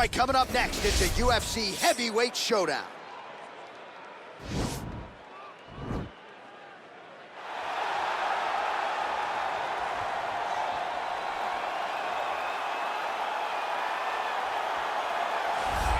right, coming up next, it's a UFC heavyweight showdown.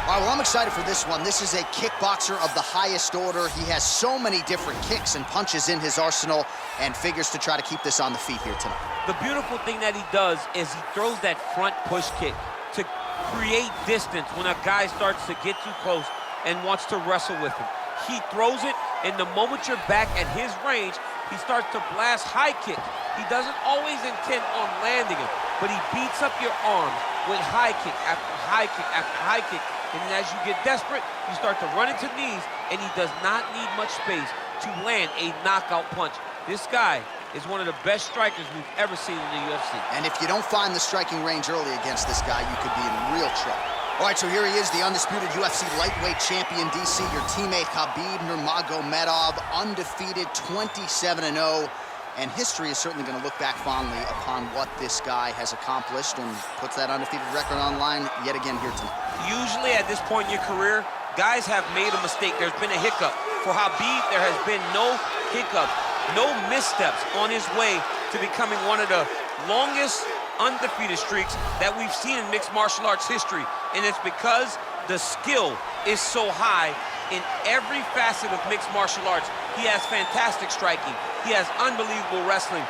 All right, well, I'm excited for this one. This is a kickboxer of the highest order. He has so many different kicks and punches in his arsenal and figures to try to keep this on the feet here tonight. The beautiful thing that he does is he throws that front push kick to create distance when a guy starts to get too close and wants to wrestle with him. He throws it, and the moment you're back at his range, he starts to blast high kick. He doesn't always intend on landing it, but he beats up your arms with high kick after high kick after high kick. And then as you get desperate, you start to run into knees, and he does not need much space to land a knockout punch. This guy is one of the best strikers we've ever seen in the UFC. And if you don't find the striking range early against this guy, you could be in real trouble. All right, so here he is, the undisputed UFC lightweight champion, DC, your teammate Khabib Nurmagomedov, undefeated, 27-0. And history is certainly going to look back fondly upon what this guy has accomplished and puts that undefeated record on line yet again here tonight. Usually at this point in your career, guys have made a mistake. There's been a hiccup. For Khabib, there has been no hiccup, no missteps on his way to becoming one of the longest undefeated streaks that we've seen in mixed martial arts history. And it's because the skill is so high in every facet of mixed martial arts. He has fantastic striking. He has unbelievable wrestling,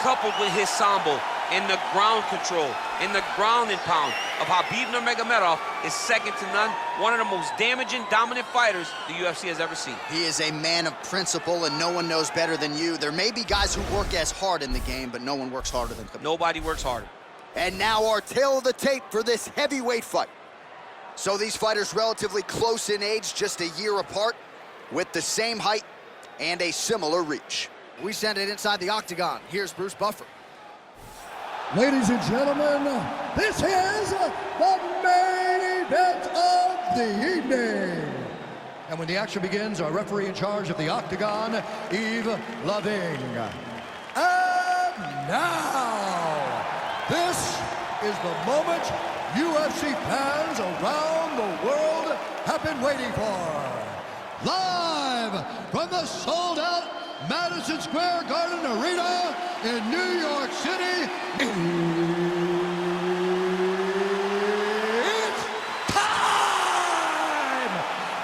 coupled with his sambo and the ground control and the ground and pound of Khabib Nurmagomedov is second to none. One of the most damaging, dominant fighters the UFC has ever seen. He is a man of principle, and no one knows better than you. There may be guys who work as hard in the game, but no one works harder than Khabib. Nobody works harder. And now our tale of the tape for this heavyweight fight. So these fighters relatively close in age, just a year apart, with the same height and a similar reach. We send it inside the octagon. Here's Bruce Buffer. Ladies and gentlemen, this is the main event of the evening. And when the action begins, our referee in charge of the octagon, Yves Loving. And now, this is the moment UFC fans around the world have been waiting for. Live from the sold-out Madison Square Garden Arena in New York City, it's time!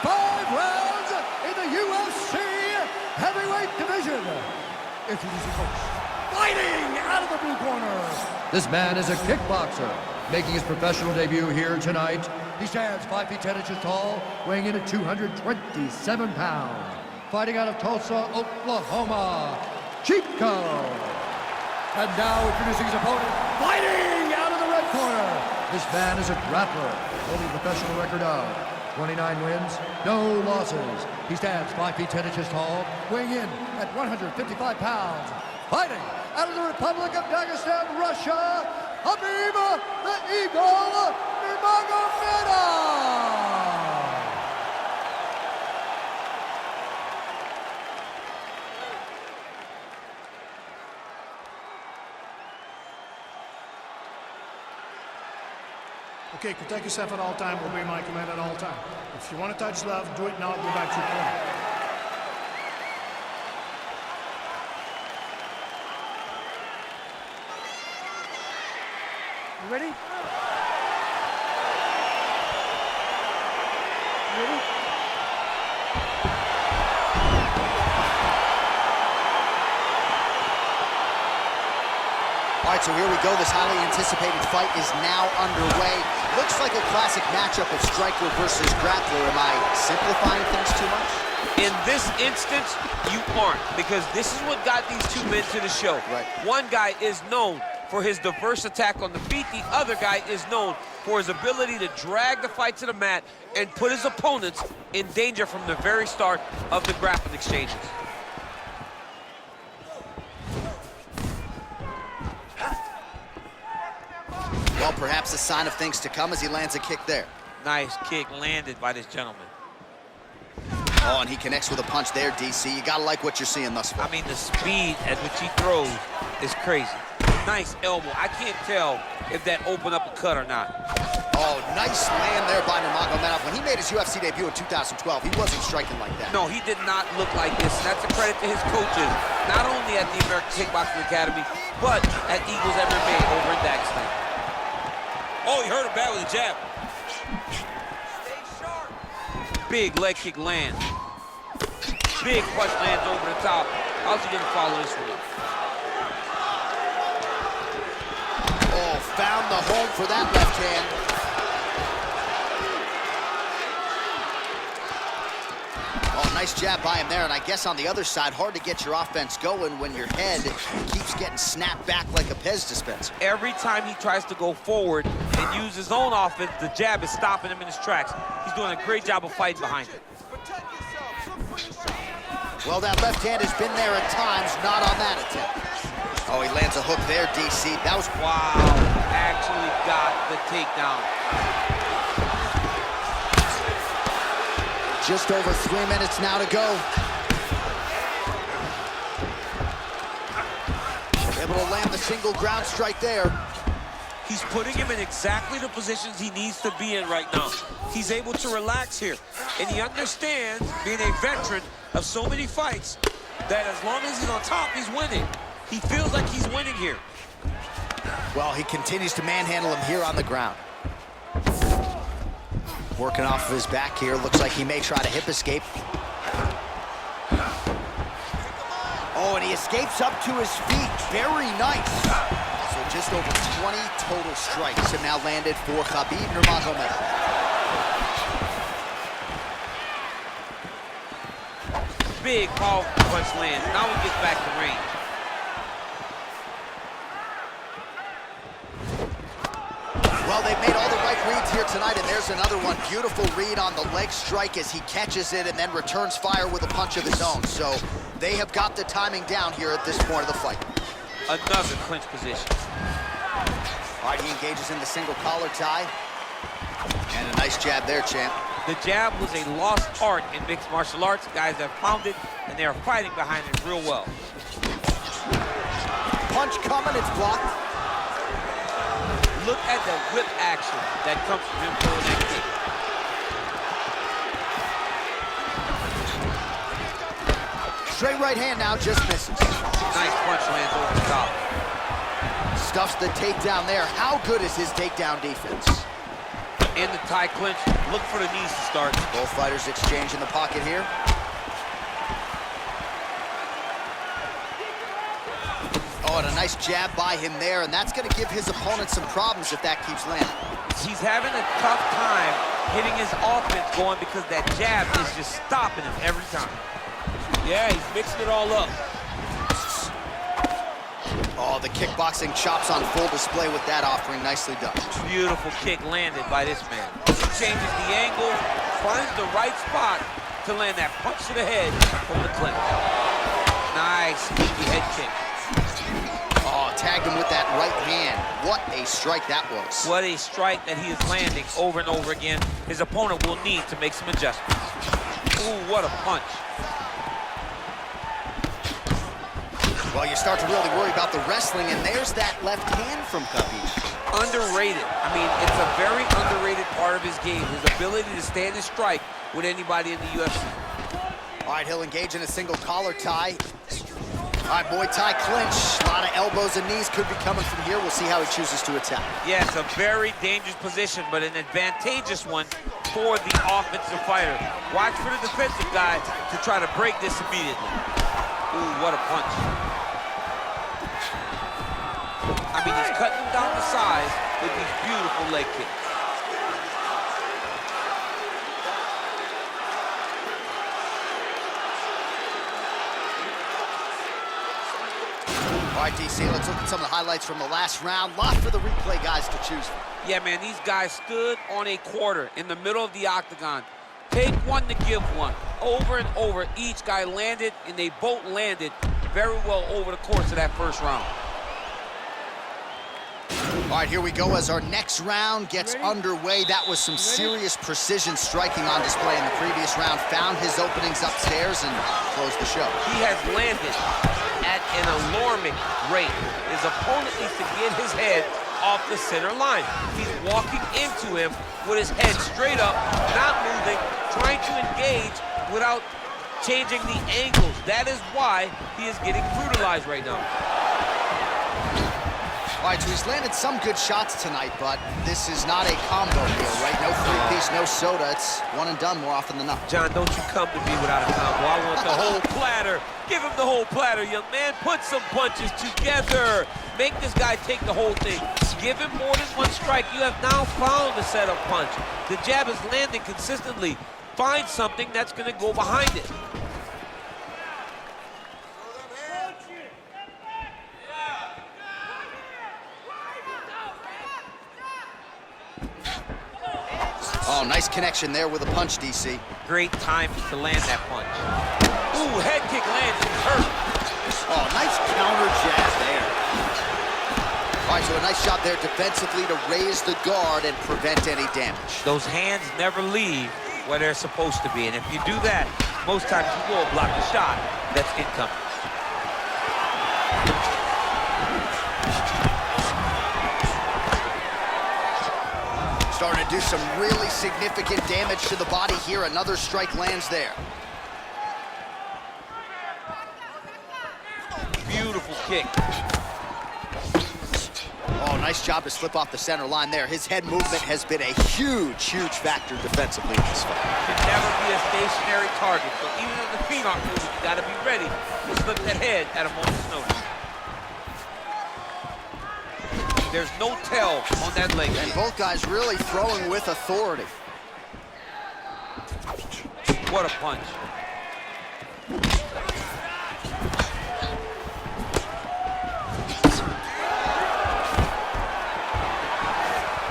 5 rounds in the UFC heavyweight division. Introducing first, fighting out of the blue corner. This man is a kickboxer, making his professional debut here tonight. He stands 5 feet 10 inches tall, weighing in at 227 pounds. Fighting out of Tulsa, Oklahoma, Chico. And now introducing his opponent, fighting out of the red corner. This man is a grappler, holding a professional record of 29 wins, no losses. He stands 5 feet 10 inches tall, weighing in at 155 pounds. Fighting out of the Republic of Dagestan, Russia, Khabib the Eagle Nurmagomedov. Okay, protect yourself at all time, obey my command at all time. If you want to touch love, do it now, go back to your corner. You ready? You ready? All right, so here we go. This highly anticipated fight is now underway. Looks like a classic matchup of striker versus grappler. Am I simplifying things too much? In this instance, you aren't, because this is what got these two men to the show. Right. One guy is known for his diverse attack on the feet. The other guy is known for his ability to drag the fight to the mat and put his opponents in danger from the very start of the grappling exchanges. Well, perhaps a sign of things to come as he lands a kick there. Nice kick landed by this gentleman. Oh, and he connects with a punch there, DC. You gotta like what you're seeing thus far. I mean, the speed at which he throws is crazy. Nice elbow. I can't tell if that opened up a cut or not. Oh, nice land there by Nurmagomedov. When he made his UFC debut in 2012, he wasn't striking like that. No, he did not look like this. And that's a credit to his coaches, not only at the American Kickboxing Academy, but at Eagles MMA over in Dagestan. Oh, he hurt him bad with a jab. Stay sharp. Big leg kick lands. Big punch lands over the top. How's he gonna follow this one up? Oh, found the home for that left hand. Oh, nice jab by him there, and I guess on the other side, hard to get your offense going when your head keeps getting snapped back like a Pez dispenser. Every time he tries to go forward and use his own offense, the jab is stopping him in his tracks. He's doing a great job of fighting behind it. Well, that left hand has been there at times, not on that attempt. Oh, he lands a hook there, DC. That was... Wow, actually got the takedown. Just over 3 minutes now to go. Able to land the single ground strike there. He's putting him in exactly the positions he needs to be in right now. He's able to relax here. And he understands, being a veteran of so many fights, that as long as he's on top, he's winning. He feels like he's winning here. Well, he continues to manhandle him here on the ground. Working off of his back here. Looks like he may try to hip escape. Oh, and he escapes up to his feet. Very nice. So just over 20 total strikes have now landed for Khabib Nurmagomedov. Big powerful punch lands. Now he gets back to range. Well, they've made all the right reads here tonight, and there's another one. Beautiful read on the leg strike as he catches it and then returns fire with a punch of his own. So they have got the timing down here at this point of the fight. Another clinch position. All right, he engages in the single collar tie. And a nice jab there, champ. The jab was a lost art in mixed martial arts. Guys have found it, and they are fighting behind it real well. Punch coming, it's blocked. Look at the whip action that comes from him throwing that kick. Straight right hand now, just misses. Nice punch lands over the top. Stuffs the takedown there. How good is his takedown defense? In the tie clinch, look for the knees to start. Both fighters exchange in the pocket here. Oh, and a nice jab by him there, and that's going to give his opponent some problems if that keeps landing. He's having a tough time hitting his offense going because that jab is just stopping him every time. Yeah, he's mixing it all up. Oh, the kickboxing chops on full display with that offering. Nicely done. Beautiful kick landed by this man. Changes the angle, finds the right spot to land that punch to the head from the clinch. Nice, sneaky head kick. Oh, tagged him with that right hand. What a strike that was. What a strike that he is landing over and over again. His opponent will need to make some adjustments. Ooh, what a punch. Well, you start to really worry about the wrestling, and there's that left hand from Khabib. Underrated. I mean, it's a very underrated part of his game, his ability to stand and strike with anybody in the UFC. All right, he'll engage in a single collar tie. All right, Muay Thai clinch. A lot of elbows and knees could be coming from here. We'll see how he chooses to attack. Yeah, it's a very dangerous position, but an advantageous one for the offensive fighter. Watch for the defensive guy to try to break this immediately. Ooh, what a punch. I mean, he's cutting him down to size with these beautiful leg kicks. All right, DC, let's look at some of the highlights from the last round. Lot for the replay guys to choose from. Yeah, man, these guys stood on a quarter in the middle of the octagon. Take one to give one. Over and over, each guy landed, and they both landed very well over the course of that first round. All right, here we go as our next round gets underway. That was some serious precision striking on display in the previous round. Found his openings upstairs and closed the show. He has landed at an alarming rate. His opponent needs to get his head off the center line. He's walking into him with his head straight up, not moving, trying to engage without changing the angles. That is why he is getting brutalized right now. All right, so he's landed some good shots tonight, but this is not a combo meal, right? No three-piece, no soda. It's one and done more often than not. John, don't you come to me without a combo. I want the whole platter. Give him the whole platter, young man. Put some punches together. Make this guy take the whole thing. Give him more than one strike. You have now found the setup punch. The jab is landing consistently. Find something that's going to go behind it. Oh, nice connection there with a punch, DC. Great time to land that punch. Ooh, head kick lands. It's hurt. Oh, nice counter jab there. All right, so a nice job there defensively to raise the guard and prevent any damage. Those hands never leave where they're supposed to be. And if you do that, most times you will block the shot that's incoming. Starting to do some really significant damage to the body here. Another strike lands there. Beautiful kick. Oh, nice job to slip off the center line there. His head movement has been a huge, huge factor defensively in this fight. Should never be a stationary target. So even if the feet aren't moving, you gotta be ready to slip that head at a moment's notice. There's no tell on that leg. And both guys really throwing with authority. What a punch.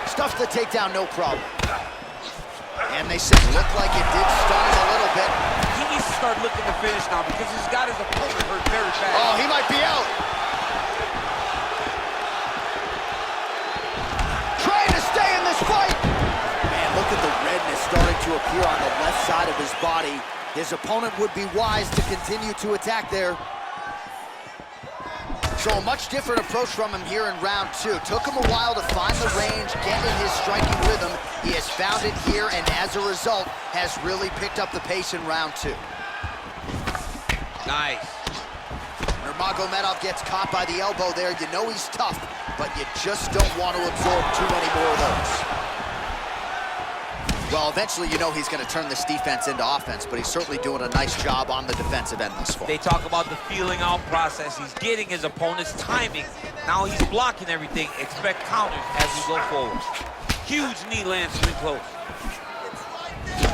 Stuffed the takedown, no problem. And they said looked like it did stun him a little bit. He needs to start looking to finish now because he's got his opponent hurt very bad. Oh, he might be out. Fight! Man, look at the redness starting to appear on the left side of his body. His opponent would be wise to continue to attack there. So a much different approach from him here in round two. Took him a while to find the range, get in his striking rhythm. He has found it here, and as a result, has really picked up the pace in round two. Nice. Nurmagomedov gets caught by the elbow there. You know he's tough, but you just don't want to absorb too many more of those. Well, eventually you know he's going to turn this defense into offense, but he's certainly doing a nice job on the defensive end thus far. They talk about the feeling out process. He's getting his opponent's timing. Now he's blocking everything. Expect counters as we go forward. Huge knee lands pretty close.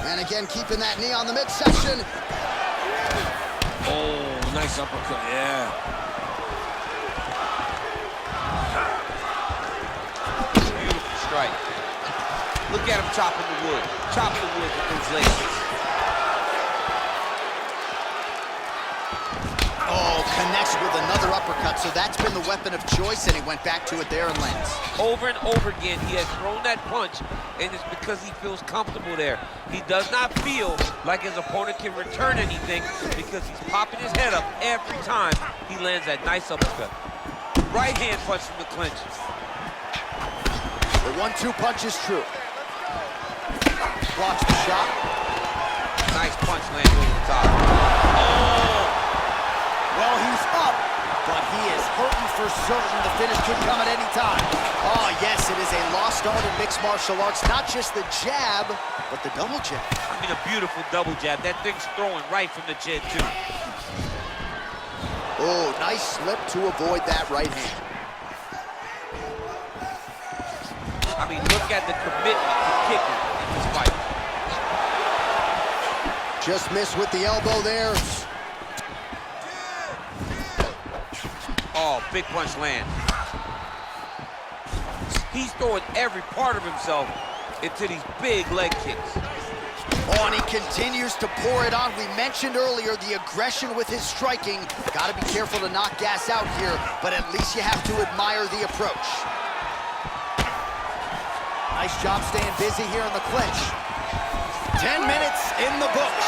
And again, keeping that knee on the midsection. Oh, nice uppercut, yeah. Beautiful strike. Look at him chopping the wood. Chop the wood with those legs. Oh, connects with another uppercut. So that's been the weapon of choice, and he went back to it there and lands. Over and over again, he has thrown that punch, and it's because he feels comfortable there. He does not feel like his opponent can return anything because he's popping his head up every time he lands that nice uppercut. Right hand punch from the clinch. The 1-2 punch is true. Blocks the shot. Nice punch lands over the top. Oh! Well, he's up, but he is hurting for certain. The finish could come at any time. Oh, yes, it is a lost art in mixed martial arts. Not just the jab, but the double jab. I mean, a beautiful double jab. That thing's throwing right from the chin, too. Oh, nice slip to avoid that right hand. I mean, look at the commitment to kicking in this fight. Just missed with the elbow there. Oh, big punch land. He's throwing every part of himself into these big leg kicks. Oh, and he continues to pour it on. We mentioned earlier the aggression with his striking. Got to be careful to not gas out here, but at least you have to admire the approach. Nice job staying busy here in the clinch. 10 minutes in the books.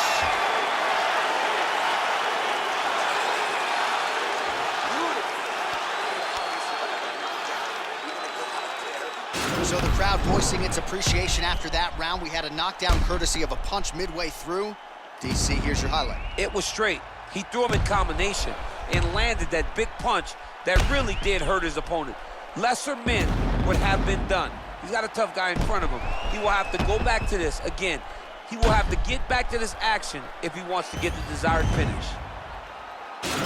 So the crowd voicing its appreciation after that round. We had a knockdown courtesy of a punch midway through. DC, here's your highlight. It was straight. He threw him in combination and landed that big punch that really did hurt his opponent. Lesser men would have been done. He's got a tough guy in front of him. He will have to go back to this again. He will have to get back to this action if he wants to get the desired finish.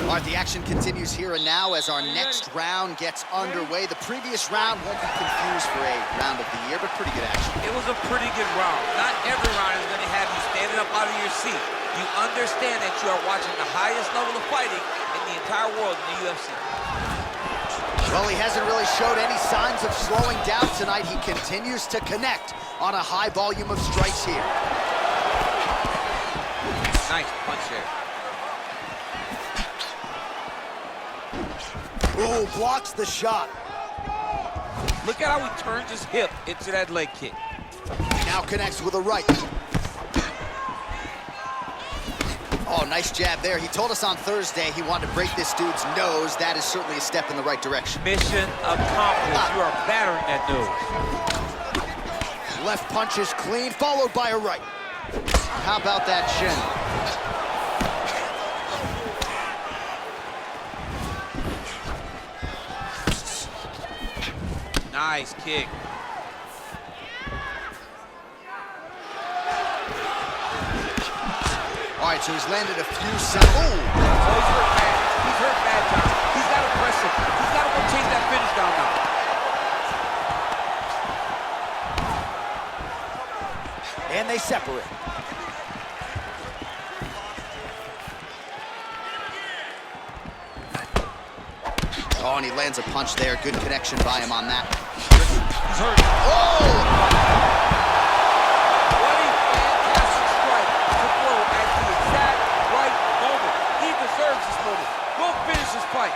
All right, the action continues here and now as our next round gets underway. The previous round won't be confused for a round of the year, but pretty good action. It was a pretty good round. Not every round is going to have you standing up out of your seat. You understand that you are watching the highest level of fighting in the entire world in the UFC. Well, he hasn't really showed any signs of slowing down tonight. He continues to connect on a high volume of strikes here. Nice punch there. Ooh, blocks the shot. Look at how he turns his hip into that leg kick. He now connects with a right. Oh, nice jab there. He told us on Thursday he wanted to break this dude's nose. That is certainly a step in the right direction. Mission accomplished. You are battering that nose. Left punch is clean, followed by a right. How about that shin? Nice kick. All right, so he's landed a few shots. Oh, he's hurt bad. He's hurt bad, John. He's got to press him. He's got to go chase that finish down now. And they separate. Oh, and he lands a punch there. Good connection by him on that. He's hurt. Oh! What a fantastic strike to throw at the exact right moment. He deserves this moment. Go finish this fight.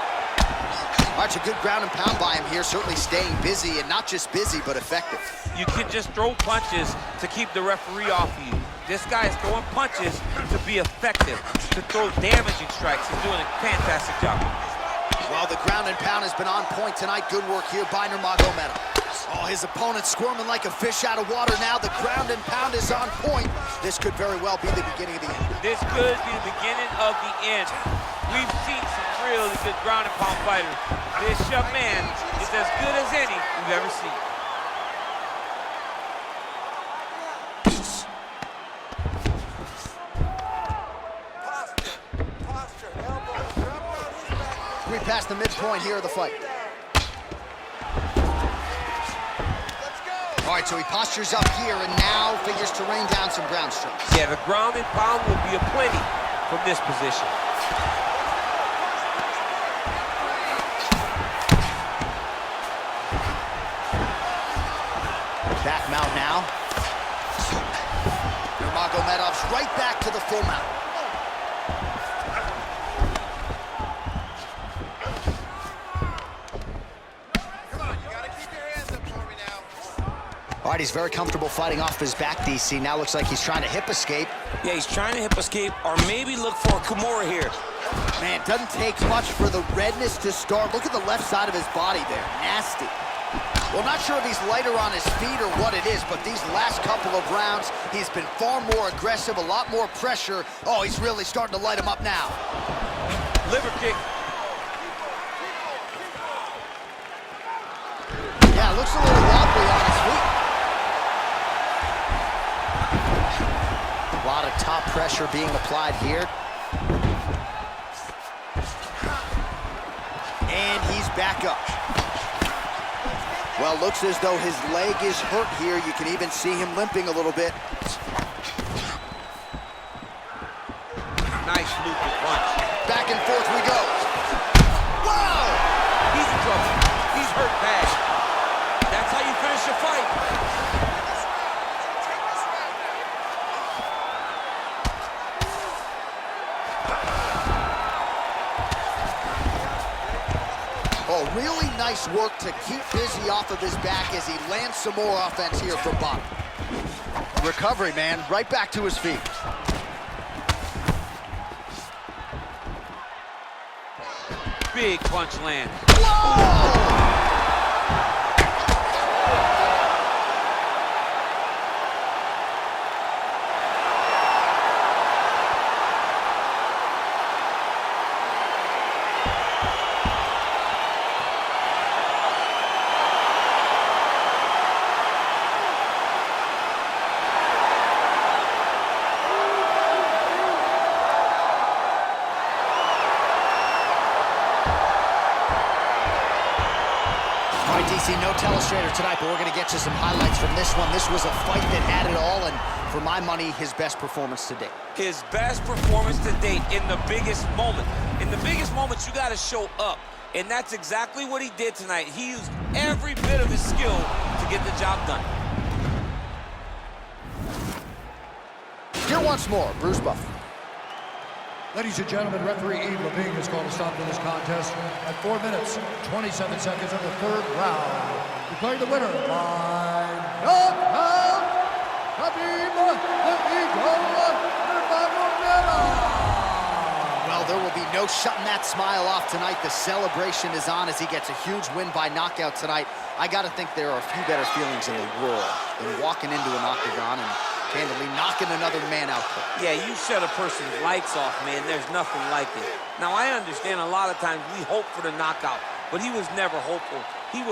All right, a good ground and pound by him here. Certainly staying busy, and not just busy, but effective. You can just throw punches to keep the referee off of you. This guy is throwing punches to be effective, to throw damaging strikes. He's doing a fantastic job. Well, the ground and pound has been on point tonight. Good work here by Nurmagomedov. Oh, his opponent squirming like a fish out of water now. The ground and pound is on point. This could very well be the beginning of the end. This could be the beginning of the end. We've seen some really good ground and pound fighters. This young man is as good as any we've ever seen. We passed the midpoint here of the fight. All right, so he postures up here and now figures to rain down some ground strikes. Yeah, the ground and pound will be aplenty from this position. Back mount now. Nurmagomedov's right back to the full mount. All right, he's very comfortable fighting off his back, DC. Now looks like he's trying to hip escape. Yeah, he's trying to hip escape or maybe look for a Kimura here. Man, doesn't take much for the redness to start. Look at the left side of his body there. Nasty. Well, I'm not sure if he's lighter on his feet or what it is, but these last couple of rounds, he's been far more aggressive, a lot more pressure. Oh, he's really starting to light him up now. Liver kick. Yeah, looks a little wobbly on his feet. A lot of top pressure being applied here. And he's back up. Well, looks as though his leg is hurt here. You can even see him limping a little bit. Nice looping punch. Back and forth we go. Wow! He's in trouble. He's hurt bad. That's how you finish a fight. Oh, really nice work to keep busy off of his back as he lands some more offense here from bottom. Recovery, man. Right back to his feet. Big punch land. Whoa! demonstrator tonight, but we're going to get you some highlights from this one. This was a fight that had it all, and for my money, his best performance to date. His best performance to date in the biggest moment. In the biggest moments, you got to show up. And that's exactly what he did tonight. He used every bit of his skill to get the job done. Here once more, Bruce Buffer. Ladies and gentlemen, referee Eve Levine has called a stop to this contest at 4 minutes, 27 seconds of the third round. Declaring the winner by knockout, Khabib Nurmagomedov. Well, there will be no shutting that smile off tonight. The celebration is on as he gets a huge win by knockout tonight. I got to think there are a few better feelings in the world than walking into an octagon and handily knocking another man out quick. Yeah, you shut a person's lights off, man. There's nothing like it. Now, I understand a lot of times we hope for the knockout, but he was never hopeful.